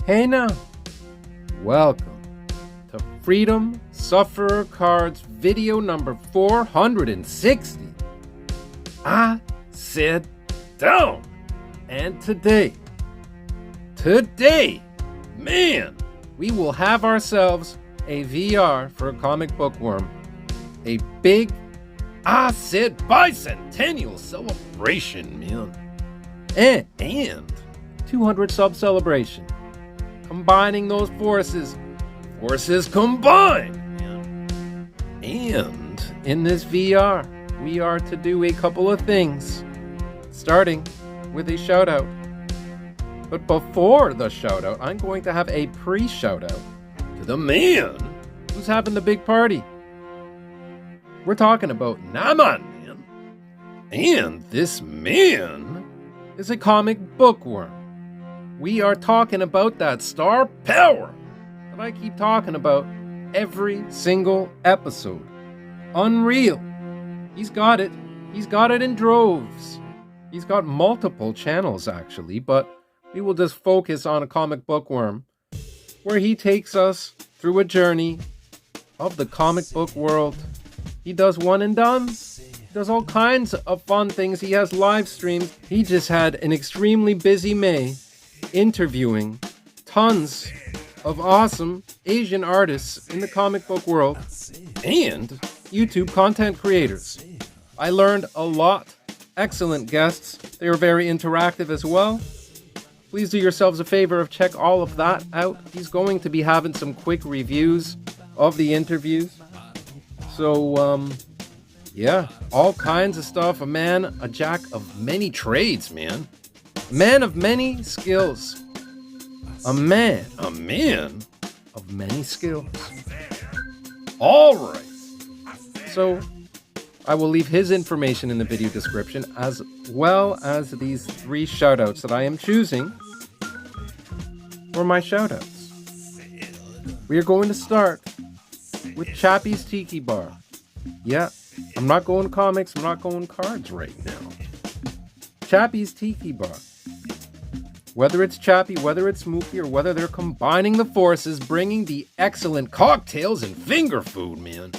Hey now, welcome to Freedom Sufferer Cards video number 460. I said down. And today, man, we will have ourselves a VR for A Comic Bookworm. A big, I said Bicentennial celebration, man. And 200 sub celebration. Combining those forces combined. And in this VR, we are to do a couple of things, starting with a shout out. But before the shout out, I'm going to have a pre-shout out to the man who's having the big party. We're talking about NammaN, man. And this man is a comic bookworm. We are talking about that star power that I keep talking about every single episode. Unreal. He's got it. He's got it in droves. He's got multiple channels, actually, but we will just focus on A Comic Bookworm, where he takes us through a journey of the comic book world. He does one and done. He does all kinds of fun things. He has live streams. He just had an extremely busy May interviewing tons of awesome Asian artists in the comic book world and YouTube content creators. I learned a lot. Excellent guests. They were very interactive as well. Please do yourselves a favor of check all of that out. He's going to be having some quick reviews of the interviews. So, yeah, all kinds of stuff. A man, a jack of many trades, man. A man of many skills. A man of many skills. All right. So, I will leave his information in the video description, as well as these 3 shoutouts that I am choosing for my shoutouts. We are going to start with Chappy's Tiki Bar. Yeah, I'm not going comics, I'm not going cards right now. Chappy's Tiki Bar. Whether it's Chappy, whether it's Mookie, or whether they're combining the forces, bringing the excellent cocktails and finger food, man,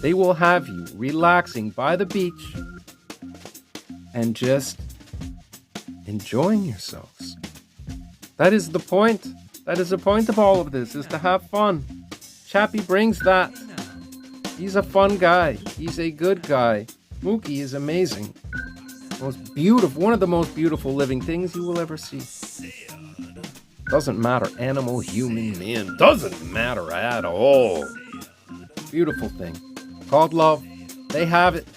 they will have you relaxing by the beach and just enjoying yourselves. That is the point. That is the point of all of this, is to have fun. Chappy brings that. He's a fun guy. He's a good guy. Mookie is amazing. Most beautiful, one of the most beautiful living things you will ever see. Doesn't matter, animal, human, man, doesn't matter at all. Beautiful thing called love. They have it.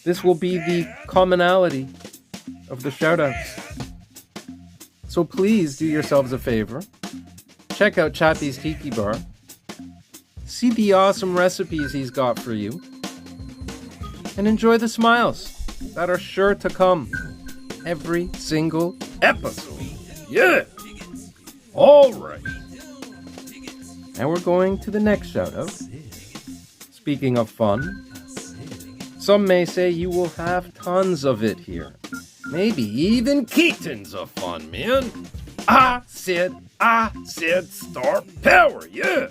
This will be the commonality of the shoutouts. So please do yourselves a favor. Check out Chappy's Tiki Bar. See the awesome recipes he's got for you. And enjoy the smiles that are sure to come every single episode. Yeah! Alright. Now we're going to the next shoutout. Speaking of fun, some may say you will have tons of it here. Maybe even KeeTons of Fun, man. I said star power, yeah!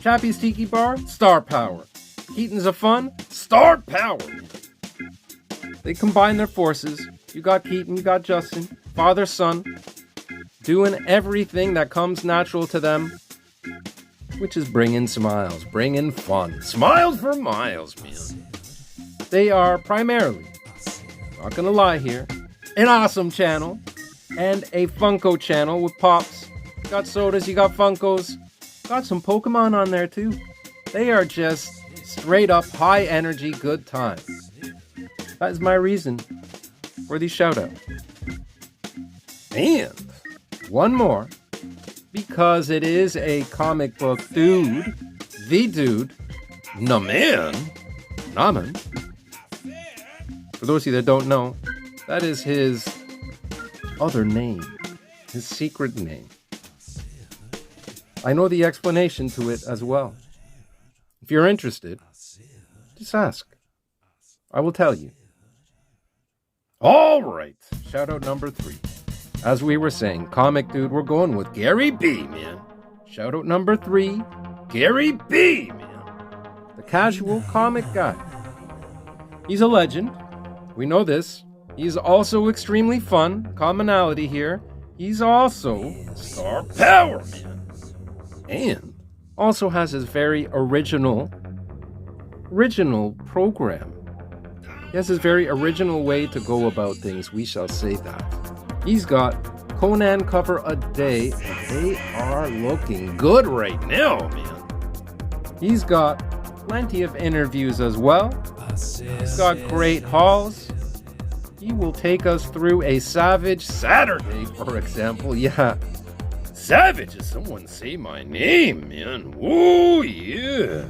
Chappy's Tiki Bar, star power. KeeTons of Fun, star power. They combine their forces. You got Keaton, you got Justin, father, son, doing everything that comes natural to them, which is bringing smiles, bringing fun. Smiles for miles, man. They are primarily, not gonna lie here, an awesome channel and a Funko channel with pops. You got sodas, you got Funkos, got some Pokemon on there too. They are just straight up high energy good times. That is my reason for the shout out. And one more, because it is a comic book dude, the dude, NammaN. For those of you that don't know, that is his other name, his secret name. I know the explanation to it as well. If you're interested, just ask. I will tell you. All right, shout out number 3. as we were saying, comic dude, we're going with Gary B, man. Shout out number 3, Gary B, man. The casual comic guy. He's a legend. We know this. He's also extremely fun. Commonality here. He's also star power, man. And also has his very original program. He has his very original way to go about things. We shall say that. He's got Conan cover a day. They are looking good right now, man. He's got plenty of interviews as well. He's got great hauls. He will take us through a Savage Saturday, for example. Yeah. Savage, is someone say my name, man. Oh, yeah.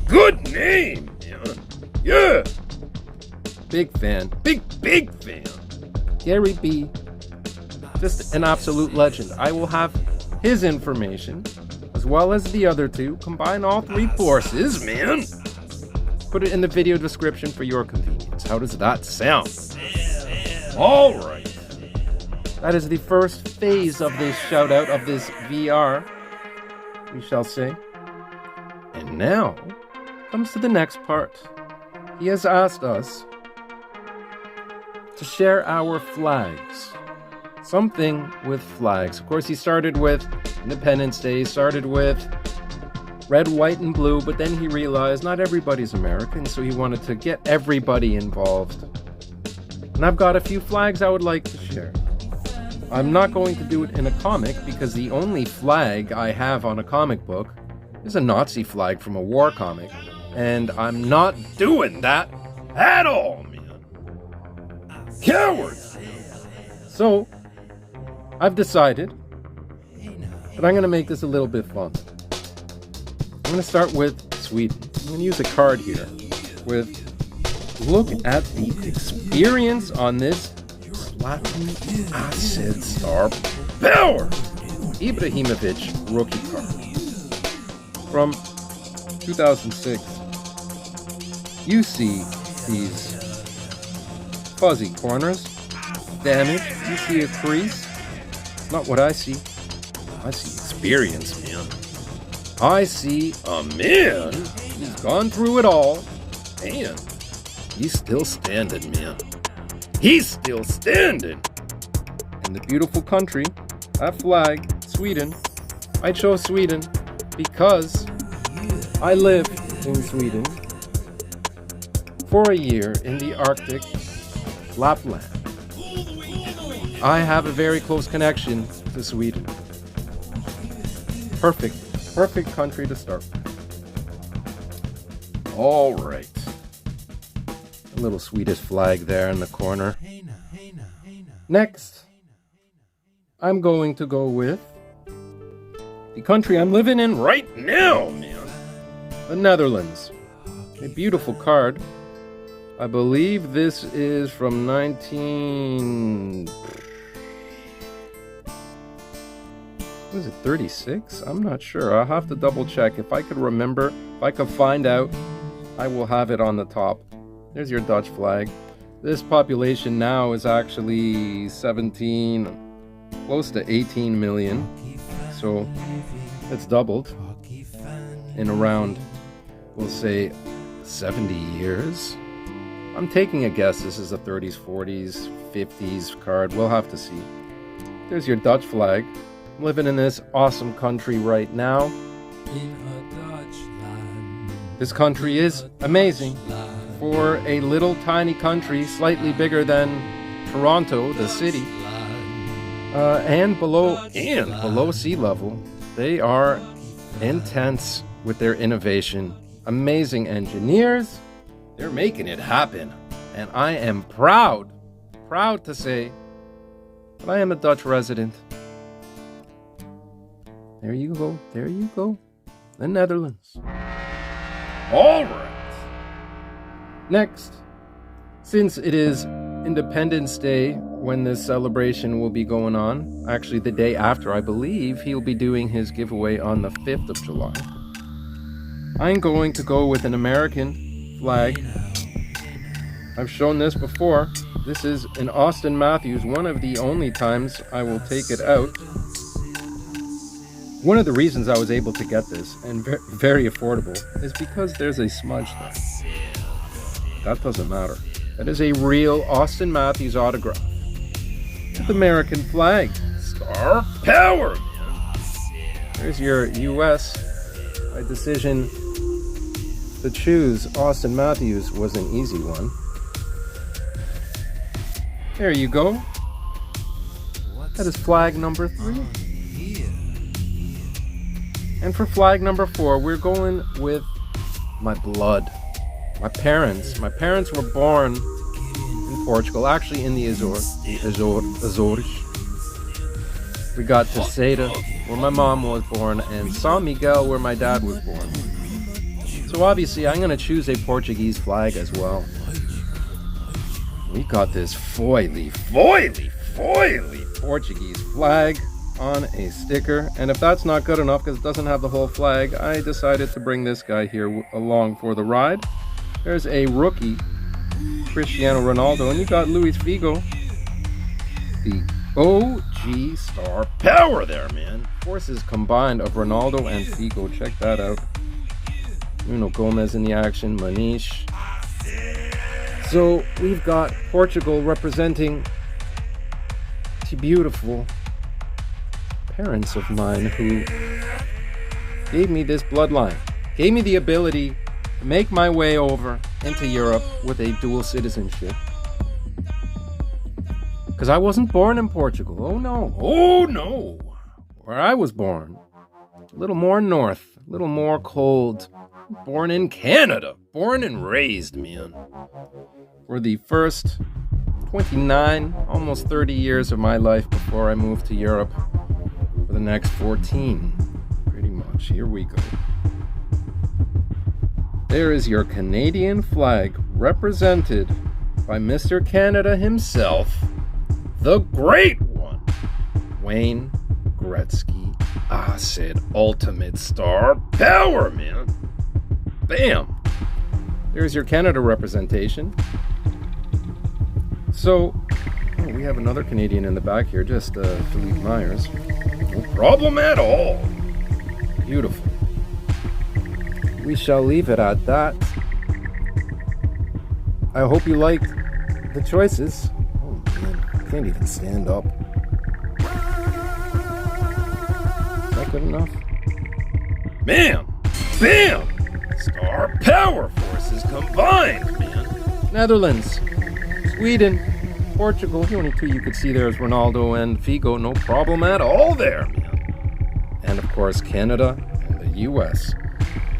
Good name, man. Yeah. Big fan. Big fan. Gary B. Just an absolute legend. I will have his information, as well as the other two. Combine all 3 forces, man. Put it in the video description for your convenience. How does that sound? Alright. That is the first phase of this shout out of this VR, we shall say. And now comes to the next part. He has asked us to share our flags. Something with flags. Of course, he started with Independence Day, started with red, white, and blue, but then he realized not everybody's American, so he wanted to get everybody involved. And I've got a few flags I would like to share. I'm not going to do it in a comic because the only flag I have on a comic book is a Nazi flag from a war comic, and I'm not doing that at all, man. Cowards! So, I've decided that I'm going to make this a little bit fun. I'm going to start with Sweden. I'm going to use a card here with, look at the experience on this Latin acid star power. Ibrahimovic rookie card from 2006. You see these fuzzy corners, damage, you see a crease. Not what I see. I see experience, man. I see a man. He's gone through it all, and he's still standing, man. He's still standing. In the beautiful country, that flag, Sweden. I chose Sweden because I lived in Sweden for a year in the Arctic, Lapland. I have a very close connection to Sweden. Perfect country to start with. All right. A little Swedish flag there in the corner. Next, I'm going to go with the country I'm living in right now, man. The Netherlands. A beautiful card. I believe this is from 36? I'm not sure. I'll have to double check. If I could remember, if I could find out, I will have it on the top. There's your Dutch flag. This population now is actually 17, close to 18 million. So it's doubled in around, we'll say, 70 years. I'm taking a guess this is a 30s, 40s, 50s card. We'll have to see. There's your Dutch flag. I'm living in this awesome country right now. This country is amazing. For a little tiny country, slightly bigger than Toronto, the city, and below sea level, they are intense with their innovation. Amazing engineers. They're making it happen. And I am proud to say that I am a Dutch resident. There you go. The Netherlands. All right. Next, since it is Independence Day when this celebration will be going on, actually the day after, I believe he'll be doing his giveaway on the 5th of July. I'm going to go with an American flag I've shown this before. This is an Austin Matthews, one of the only times I will take it out. One of the reasons I was able to get this, and very affordable, is because there's a smudge there. That doesn't matter. That is a real Austin Matthews autograph. With American flag. Star Power, man. There's your US. My decision to choose Austin Matthews was an easy one. There you go. That is flag number 3. And for flag number 4, we're going with my blood. My parents. My parents were born in Portugal, actually in the Azores. We got Terceira, where my mom was born, and São Miguel, where my dad was born. So obviously, I'm going to choose a Portuguese flag as well. We got this foily Portuguese flag on a sticker, and if that's not good enough because it doesn't have the whole flag, I decided to bring this guy here along for the ride. There's a rookie Cristiano Ronaldo, and you got Luis Figo, the OG star power there, man. Forces combined of Ronaldo and Figo. Check that out. Nuno Gomez in the action, Manish. So we've got Portugal representing the beautiful parents of mine who gave me this bloodline, gave me the ability to make my way over into Europe with a dual citizenship. Because I wasn't born in Portugal. Oh no. Where I was born, a little more north, a little more cold. Born in Canada, born and raised, man. For the first 29, almost 30 years of my life before I moved to Europe. For the next 14, pretty much. Here we go. There is your Canadian flag, represented by Mr. Canada himself, the great one, Wayne Gretzky. I said ultimate star power, man. Bam! There's your Canada representation. So, we have another Canadian in the back here, just Philippe Myers. No problem at all. Beautiful. We shall leave it at that. I hope you liked the choices. Oh man, I can't even stand up. Is that good enough? Bam! Bam! Star power forces combined, man. Netherlands, Sweden, Portugal. The only two you could see there is Ronaldo and Figo. No problem at all there, man. And of course, Canada and the US.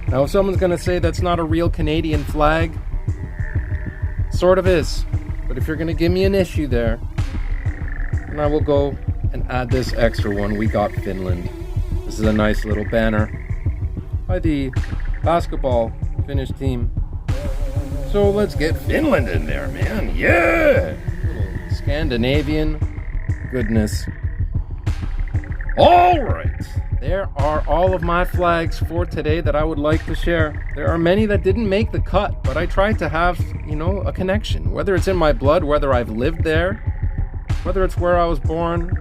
Now, if someone's going to say that's not a real Canadian flag, sort of is. But if you're going to give me an issue there, then I will go and add this extra one. We got Finland. This is a nice little banner by the basketball Finnish team. So let's get Finland in there, man. Yeah! Little Scandinavian goodness. All right. There are all of my flags for today that I would like to share. There are many that didn't make the cut, but I tried to have, a connection. Whether it's in my blood, whether I've lived there, whether it's where I was born,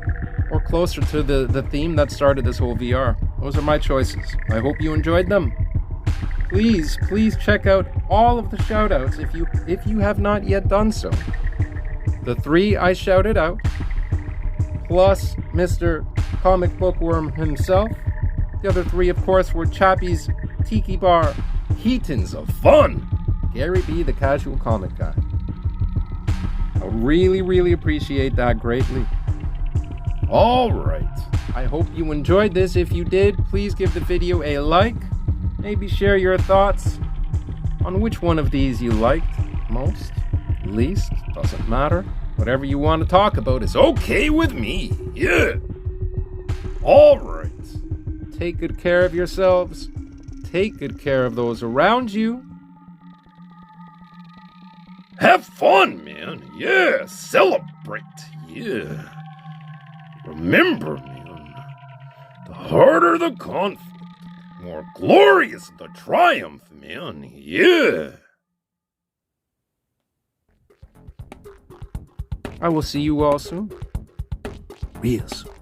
or closer to the theme that started this whole VR. Those are my choices. I hope you enjoyed them. Please check out all of the shoutouts if you have not yet done so. The 3 I shouted out, plus Mr. Comic Bookworm himself. The other 3, of course, were Chappy's Tiki Bar, KeeTons of Fun, Gary B, the casual comic guy. I really appreciate that greatly. All right. I hope you enjoyed this. If you did, please give the video a like. Maybe share your thoughts on which one of these you liked most, least, doesn't matter. Whatever you want to talk about is okay with me. Yeah. All right. Take good care of yourselves. Take good care of those around you. Have fun, man. Yeah. Celebrate. Yeah. Remember, man, the harder the conflict, more glorious the triumph, man. Yeah. I will see you all soon. Real soon.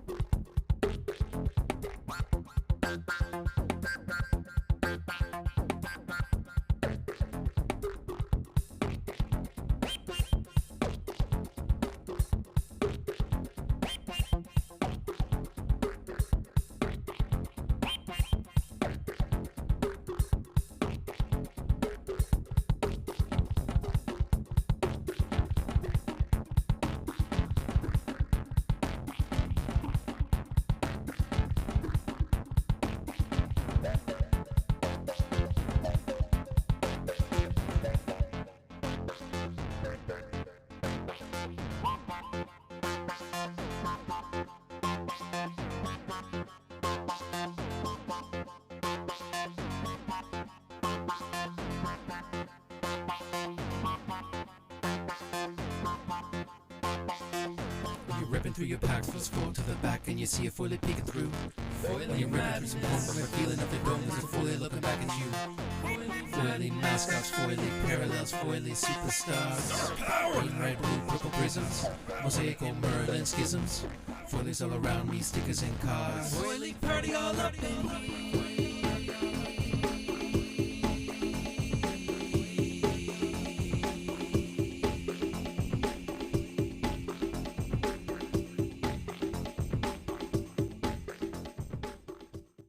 You're ripping through your packs, from scroll to the back, and you see a foilie peeking through. Foilie, you're ripping through some porn from a feeling of the dome. There's a foilie looking back at you. Foilie mascots, foilie parallels, foilie superstars. Green, red, blue, purple prisms, mosaical Merlin schisms. Foilies all around me, stickers and cards. Foilie party all up in here.